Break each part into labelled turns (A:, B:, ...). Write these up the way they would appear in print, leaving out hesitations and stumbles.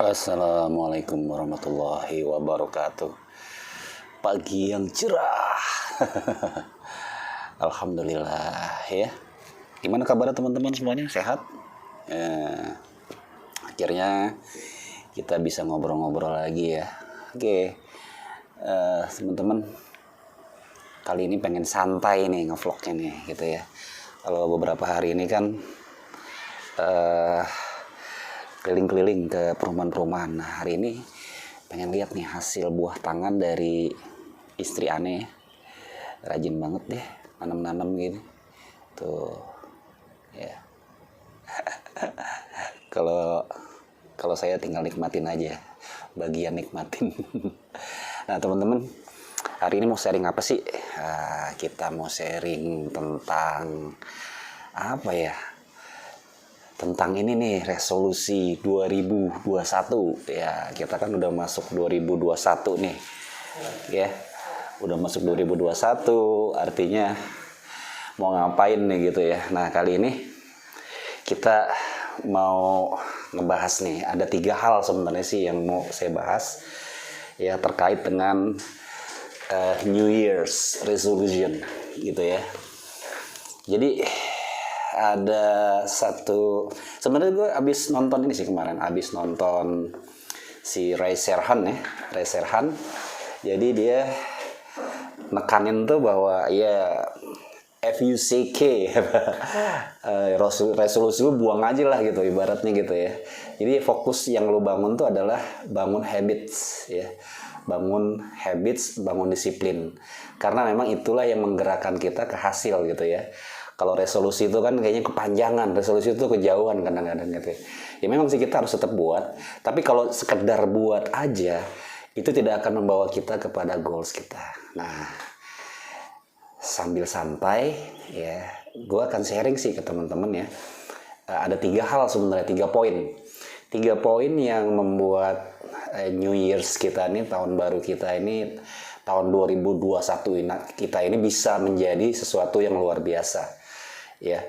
A: Assalamualaikum warahmatullahi wabarakatuh. Pagi yang cerah. Alhamdulillah ya. Gimana kabarnya teman-teman semuanya? Sehat? Akhirnya kita bisa ngobrol-ngobrol lagi ya. Oke, teman-teman, kali ini pengen santai nih ngevlognya nih gitu ya. Kalau beberapa hari ini kan keliling-keliling ke perumahan-perumahan. Nah, hari ini pengen lihat nih hasil buah tangan dari istri aneh. Rajin banget deh nanam-nanam gini. Tuh. Ya. Kalau saya tinggal nikmatin aja. Bagian nikmatin. Nah, teman-teman, hari ini mau sharing apa sih? Kita mau sharing tentang apa ya? Tentang ini nih, resolusi 2021 ya. Kita kan udah masuk 2021 nih ya, udah masuk 2021, artinya mau ngapain nih gitu ya. Nah, kali ini kita mau ngebahas nih, ada 3 hal sebenarnya sih yang mau saya bahas ya, terkait dengan New Year's resolution gitu ya. Jadi ada satu, sebenarnya gue abis nonton ini sih kemarin, abis nonton si Ray Serhan ya, Ray Serhan. Jadi dia nekanin tuh bahwa ya FUCK resolusi lu buang aja lah gitu ibaratnya gitu ya. Jadi fokus yang lu bangun tuh adalah bangun habits ya, bangun habits, bangun disiplin, karena memang itulah yang menggerakkan kita ke hasil gitu ya. Kalau resolusi itu kan kayaknya kepanjangan, resolusi itu kejauhan kadang-kadang gitu ya. Ya memang sih kita harus tetap buat, tapi kalau sekedar buat aja itu tidak akan membawa kita kepada goals kita. Nah, sambil santai ya, gue akan sharing sih ke teman-teman ya. Ada 3 hal sebenarnya, 3 poin. 3 poin yang membuat New Year's kita ini, tahun baru kita ini, tahun 2021 kita ini bisa menjadi sesuatu yang luar biasa. Ya,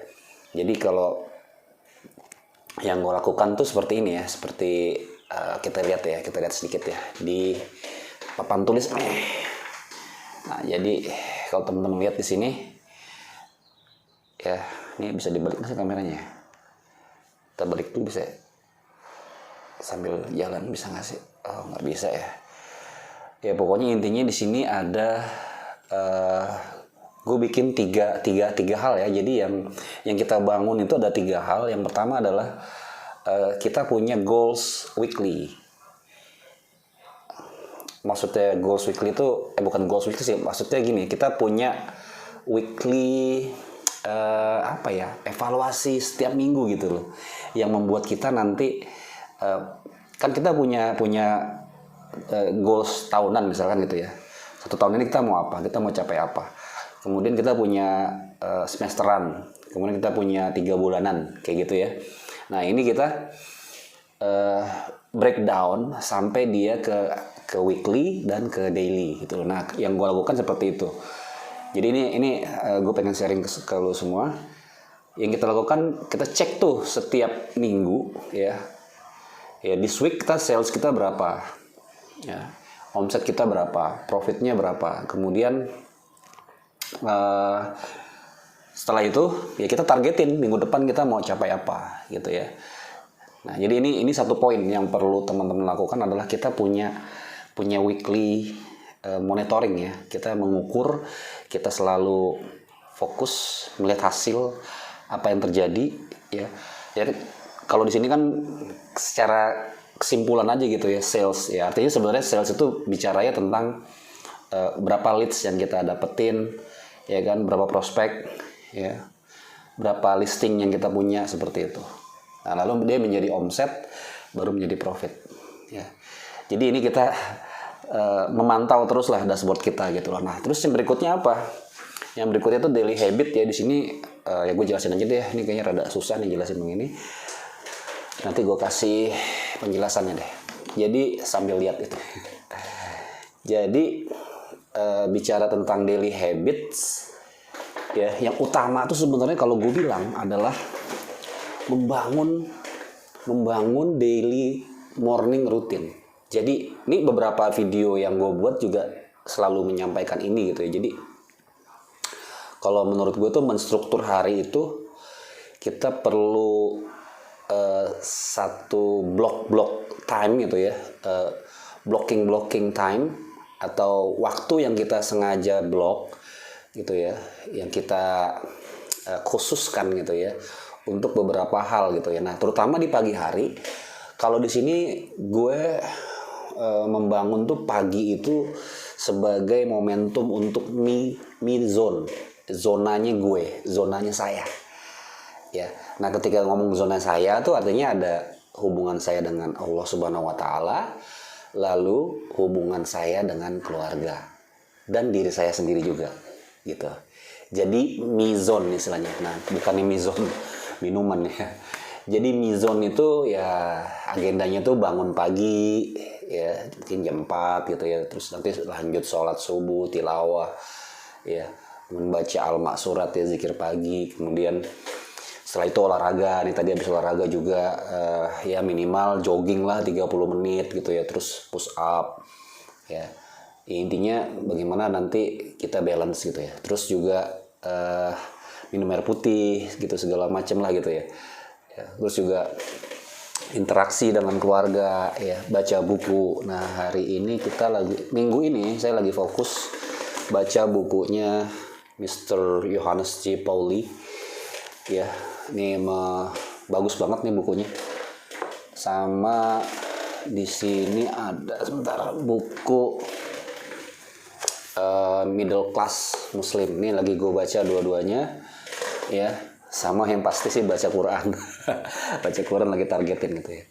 A: jadi kalau yang gue lakukan tuh seperti ini ya, seperti kita lihat sedikit ya di papan tulis. Nah, jadi kalau teman-teman lihat di sini, ya, ini bisa dibalik nggak sih kameranya? Kita balik tuh bisa sambil jalan, bisa nggak sih? Oh, nggak bisa ya. Ya pokoknya intinya di sini ada gue bikin tiga hal ya. Jadi yang kita bangun itu ada 3 hal. Yang pertama adalah kita punya goals weekly. Maksudnya goals weekly itu bukan goals weekly sih. Maksudnya gini, kita punya weekly evaluasi setiap minggu gitu loh. Yang membuat kita nanti kan kita punya goals tahunan misalkan gitu ya. 1 tahun ini kita mau apa? Kita mau capai apa? Kemudian kita punya semesteran, kemudian kita punya 3 bulanan, kayak gitu ya. Nah, ini kita breakdown sampai dia ke weekly dan ke daily gitu. Nah, yang gue lakukan seperti itu. Jadi ini gue pengen sharing ke lo semua. Yang kita lakukan, kita cek tuh setiap minggu ya. Ya, this week kita sales kita berapa? Ya, omset kita berapa? Profitnya berapa? Kemudian setelah itu ya kita targetin minggu depan kita mau capai apa gitu ya. Nah, jadi ini 1 poin yang perlu teman-teman lakukan adalah kita punya weekly monitoring ya. Kita mengukur, kita selalu fokus melihat hasil apa yang terjadi ya. Jadi kalau di sini kan secara kesimpulan aja gitu ya, sales ya, artinya sebenarnya sales itu bicaranya tentang berapa leads yang kita dapetin ya kan, berapa prospek ya, berapa listing yang kita punya, seperti itu. Nah, lalu dia menjadi omset, baru menjadi profit ya. Jadi ini kita memantau terus lah dashboard kita gitu loh. Nah, terus yang berikutnya apa? Yang berikutnya itu daily habit ya. Di sini ya gue jelasin aja deh, ini kayaknya rada susah nih jelasin begini. Nanti gue kasih penjelasannya deh. Jadi sambil lihat itu. Jadi bicara tentang daily habits ya, yang utama tuh sebenarnya kalau gue bilang adalah membangun daily morning routine. Jadi ini beberapa video yang gue buat juga selalu menyampaikan ini gitu ya. Jadi kalau menurut gue tuh menstruktur hari itu kita perlu satu blok time gitu ya, blocking time atau waktu yang kita sengaja blok gitu ya, yang kita khususkan gitu ya untuk beberapa hal gitu ya. Nah terutama di pagi hari, kalau di sini gue membangun tuh pagi itu sebagai momentum untuk me zone, zonanya saya. Ya, nah ketika ngomong zona saya tuh artinya ada hubungan saya dengan Allah Subhanahu Wa Taala, lalu hubungan saya dengan keluarga dan diri saya sendiri juga, gitu. Jadi mizon istilahnya. Nah, bukannya mizon minuman ya. Jadi mizon itu ya agendanya tuh bangun pagi ya, mungkin jam 4 gitu ya. Terus nanti lanjut sholat subuh, tilawah ya, membaca al-maksurat ya, zikir pagi, kemudian setelah itu olahraga, nih tadi habis olahraga juga ya minimal jogging lah 30 menit gitu ya, terus push up ya. Intinya bagaimana nanti kita balance gitu ya. Terus juga minum air putih gitu segala macam lah gitu ya. Terus juga interaksi dengan keluarga ya, baca buku. Nah, hari ini minggu ini saya lagi fokus baca bukunya Mr. Johannes J. Pauli. Ya, ini bagus banget nih bukunya. Sama di sini ada sebentar buku Middle Class Muslim. Ini lagi gue baca dua-duanya ya. Sama yang pasti sih baca Quran. Baca Quran lagi targetin gitu ya.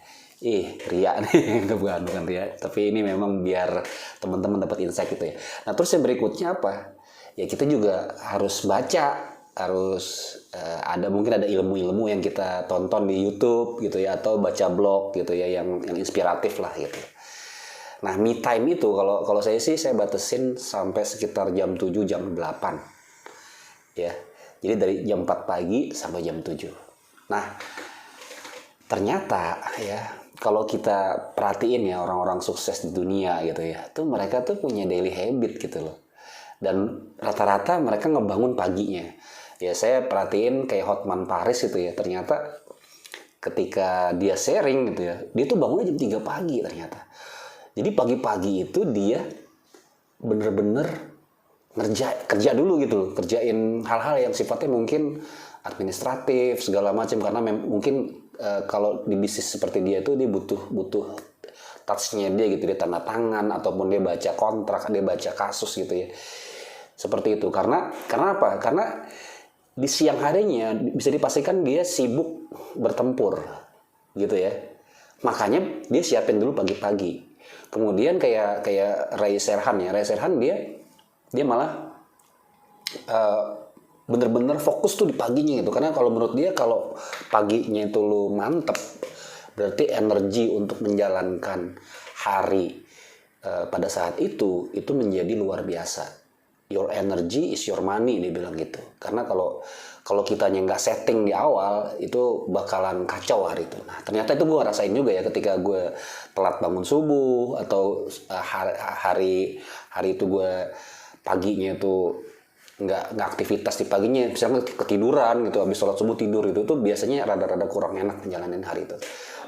A: Ria nih, bukan ria. Tapi ini memang biar teman-teman dapat insight gitu ya. Nah, terus yang berikutnya apa? Ya kita juga harus baca, harus mungkin ada ilmu-ilmu yang kita tonton di YouTube gitu ya, atau baca blog gitu ya yang inspiratif lah gitu. Nah, me time itu kalau saya sih saya batasin sampai sekitar jam 7 jam 8. Ya. Jadi dari jam 4 pagi sampai jam 7. Nah, ternyata ya kalau kita perhatiin ya orang-orang sukses di dunia gitu ya, tuh mereka tuh punya daily habit gitu loh. Dan rata-rata mereka ngebangun paginya. Ya saya perhatiin kayak Hotman Paris gitu ya, ternyata ketika dia sharing gitu ya, dia tuh bangunnya jam 3 pagi ternyata. Jadi pagi-pagi itu dia bener-bener kerja dulu gitu, kerjain hal-hal yang sifatnya mungkin administratif segala macam, karena mungkin kalau di bisnis seperti dia tuh dia butuh touch-nya dia gitu, dia tanda tangan ataupun dia baca kontrak, dia baca kasus gitu ya. Seperti itu. Karena apa? Karena di siang harinya bisa dipastikan dia sibuk bertempur gitu ya. Makanya dia siapin dulu pagi-pagi. Kemudian kayak Ray Serhan ya. Ray Serhan dia malah bener-bener fokus tuh di paginya gitu. Karena kalau menurut dia kalau paginya itu lu mantep, berarti energi untuk menjalankan hari pada saat itu menjadi luar biasa. Your energy is your money, dia bilang gitu. Karena kalau kitanya nggak setting di awal, itu bakalan kacau hari itu. Nah, ternyata itu gue rasain juga ya ketika gue telat bangun subuh, atau hari itu gue paginya tuh nggak aktivitas di paginya, misalnya ketiduran gitu, habis sholat subuh tidur, itu tuh biasanya rada-rada kurang enak menjalanin hari itu.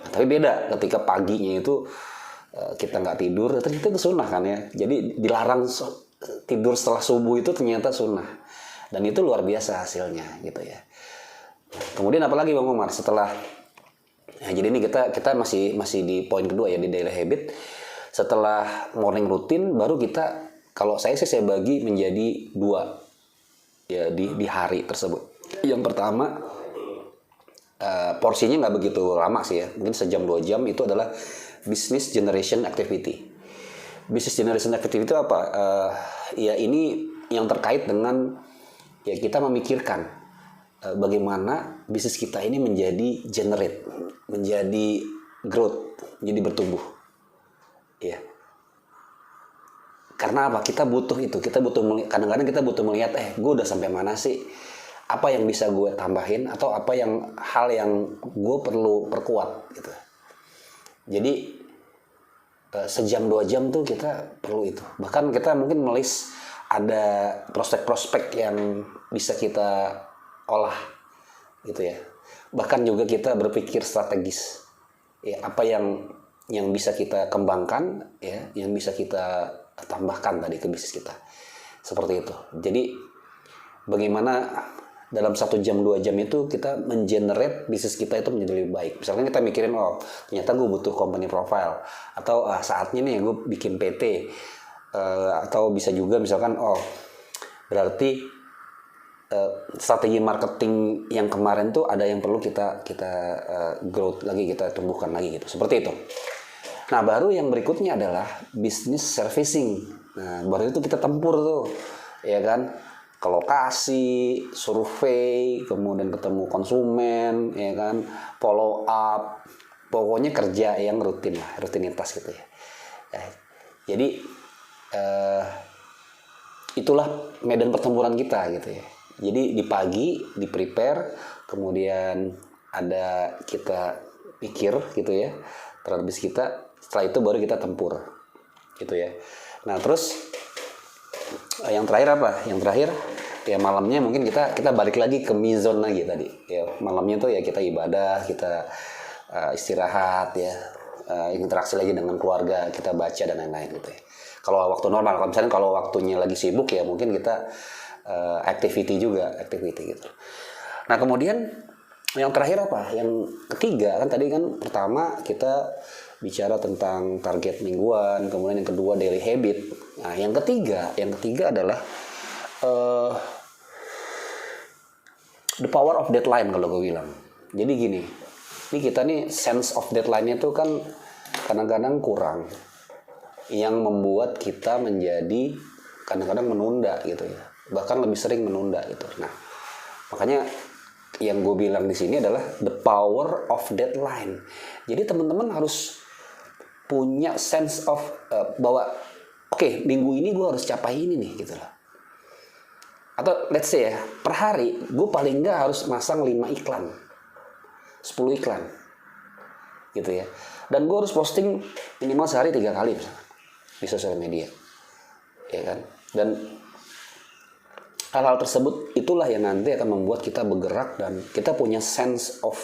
A: Nah, tapi beda ketika paginya itu kita nggak tidur, ternyata itu sunnah kan ya. Jadi dilarang tidur setelah subuh itu ternyata sunnah, dan itu luar biasa hasilnya gitu ya. Kemudian apalagi Bang Umar setelah jadi ini kita masih di poin kedua ya, di daily habit. Setelah morning routine baru kita, kalau saya bagi menjadi 2 ya di hari tersebut. Yang pertama porsinya nggak begitu lama sih ya, mungkin sejam 2 jam, itu adalah business generation activity. Business generation activity itu apa? Ya ini yang terkait dengan ya kita memikirkan bagaimana bisnis kita ini menjadi generate, menjadi growth, menjadi bertumbuh. Ya. Karena apa? Kita butuh itu. Kadang-kadang kita butuh melihat, gue udah sampai mana sih? Apa yang bisa gue tambahin, atau hal yang gue perlu perkuat gitu. Jadi sejam 2 jam tuh kita perlu itu. Bahkan kita mungkin melis ada prospek-prospek yang bisa kita olah gitu ya. Bahkan juga kita berpikir strategis. Ya, apa yang bisa kita kembangkan ya, yang bisa kita tambahkan tadi ke bisnis kita. Seperti itu. Jadi bagaimana dalam 1 jam 2 jam itu kita mengenerate bisnis kita itu menjadi lebih baik. Misalkan kita mikirin, oh ternyata gue butuh company profile, atau saatnya nih gue bikin PT, atau bisa juga misalkan, oh berarti strategi marketing yang kemarin tuh ada yang perlu kita growth lagi, kita tumbuhkan lagi gitu. Seperti itu. Nah baru yang berikutnya adalah business servicing. Nah baru itu kita tempur tuh, ya kan? Ke lokasi, survei, kemudian ketemu konsumen, ya kan, follow up, pokoknya kerja yang rutin lah, rutinitas gitu ya. Jadi itulah medan pertempuran kita gitu ya. Jadi di pagi di prepare, kemudian ada kita pikir gitu ya terhadap bisnis kita, setelah itu baru kita tempur gitu ya. Nah terus yang terakhir apa? Yang terakhir ya malamnya mungkin kita balik lagi ke mizon lagi tadi. Ya malamnya tuh ya kita ibadah, kita istirahat ya, interaksi lagi dengan keluarga, kita baca dan lain-lain gitu ya. Kalau waktu normal, kalau misalnya kalau waktunya lagi sibuk ya mungkin kita activity gitu. Nah kemudian yang terakhir apa? Yang ketiga kan tadi kan pertama kita bicara tentang target mingguan, kemudian yang kedua daily habit. Nah yang ketiga adalah the power of deadline kalau gue bilang. Jadi gini, ini kita nih sense of deadline-nya tuh kan kadang-kadang kurang, yang membuat kita menjadi kadang-kadang menunda gitu ya, bahkan lebih sering menunda gitu. Nah makanya yang gue bilang di sini adalah the power of deadline. Jadi teman-teman harus punya sense of bahwa oke, minggu ini gue harus capai ini nih gitu loh. Atau let's say ya, per hari gue paling nggak harus masang 5 iklan, 10 iklan gitu ya. Dan gue harus posting minimal sehari 3 kali misalnya di sosial media, ya kan. Dan hal-hal tersebut itulah yang nanti akan membuat kita bergerak dan kita punya sense of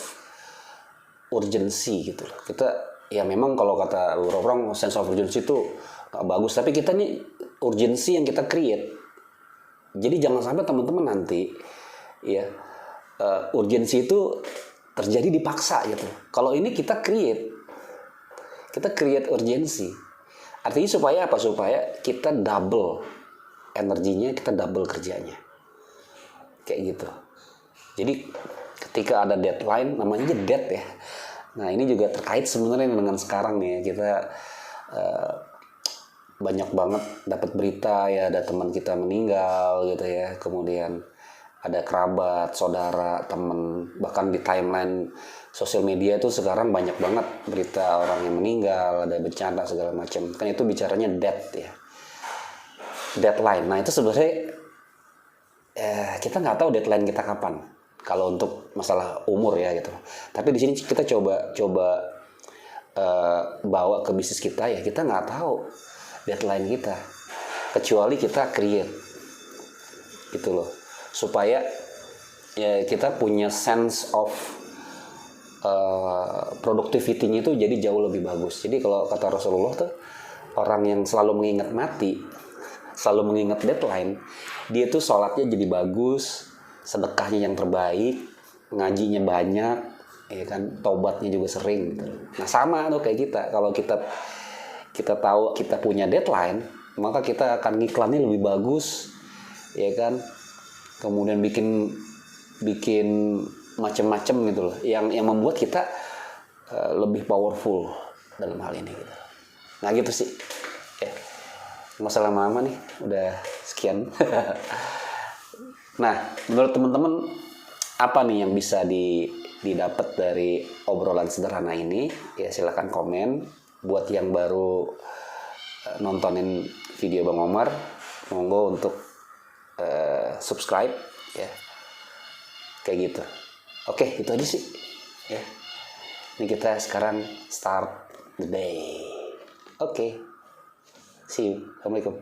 A: urgency gitu loh. Kita ya memang kalau kata orang sense of urgency itu gak bagus, tapi kita nih urgency yang kita create. Jadi jangan sampai teman-teman nanti ya urgensi itu terjadi dipaksa gitu. Kalau ini kita create urgensi. Artinya supaya apa? Supaya kita double energinya, kita double kerjanya. Kayak gitu. Jadi ketika ada deadline, namanya aja dead ya. Nah ini juga terkait sebenarnya dengan sekarang nih ya, kita banyak banget dapat berita ya, ada teman kita meninggal gitu ya, kemudian ada kerabat, saudara, teman, bahkan di timeline sosial media itu sekarang banyak banget berita orang yang meninggal, ada bencana segala macam. Kan itu bicaranya death ya, deadline. Nah itu sebenarnya kita nggak tahu deadline kita kapan. Kalau untuk masalah umur ya gitu. Tapi di sini kita coba bawa ke bisnis kita ya, kita nggak tahu deadline kita, kecuali kita create gitu loh, supaya ya kita punya sense of productivity-nya itu jadi jauh lebih bagus. Jadi kalau kata Rasulullah tuh, orang yang selalu mengingat mati, selalu mengingat deadline, dia tuh sholatnya jadi bagus, sedekahnya yang terbaik, ngajinya banyak, ya kan, tobatnya juga sering gitu. Nah sama tuh kayak kita, kalau kita tahu kita punya deadline, maka kita akan ngiklannya lebih bagus, ya kan, kemudian bikin macam-macam gitu loh, yang membuat kita lebih powerful dalam hal ini gitu. Nah gitu sih ya. Nggak usah lama-lama nih, udah sekian. Nah menurut teman-teman apa nih yang bisa didapat dari obrolan sederhana ini ya, silakan komen. Buat yang baru nontonin video Bang Omar, monggo untuk subscribe ya, kayak gitu. Oke, itu aja sih ya. Ini kita sekarang start the day. Oke. See you. Assalamualaikum.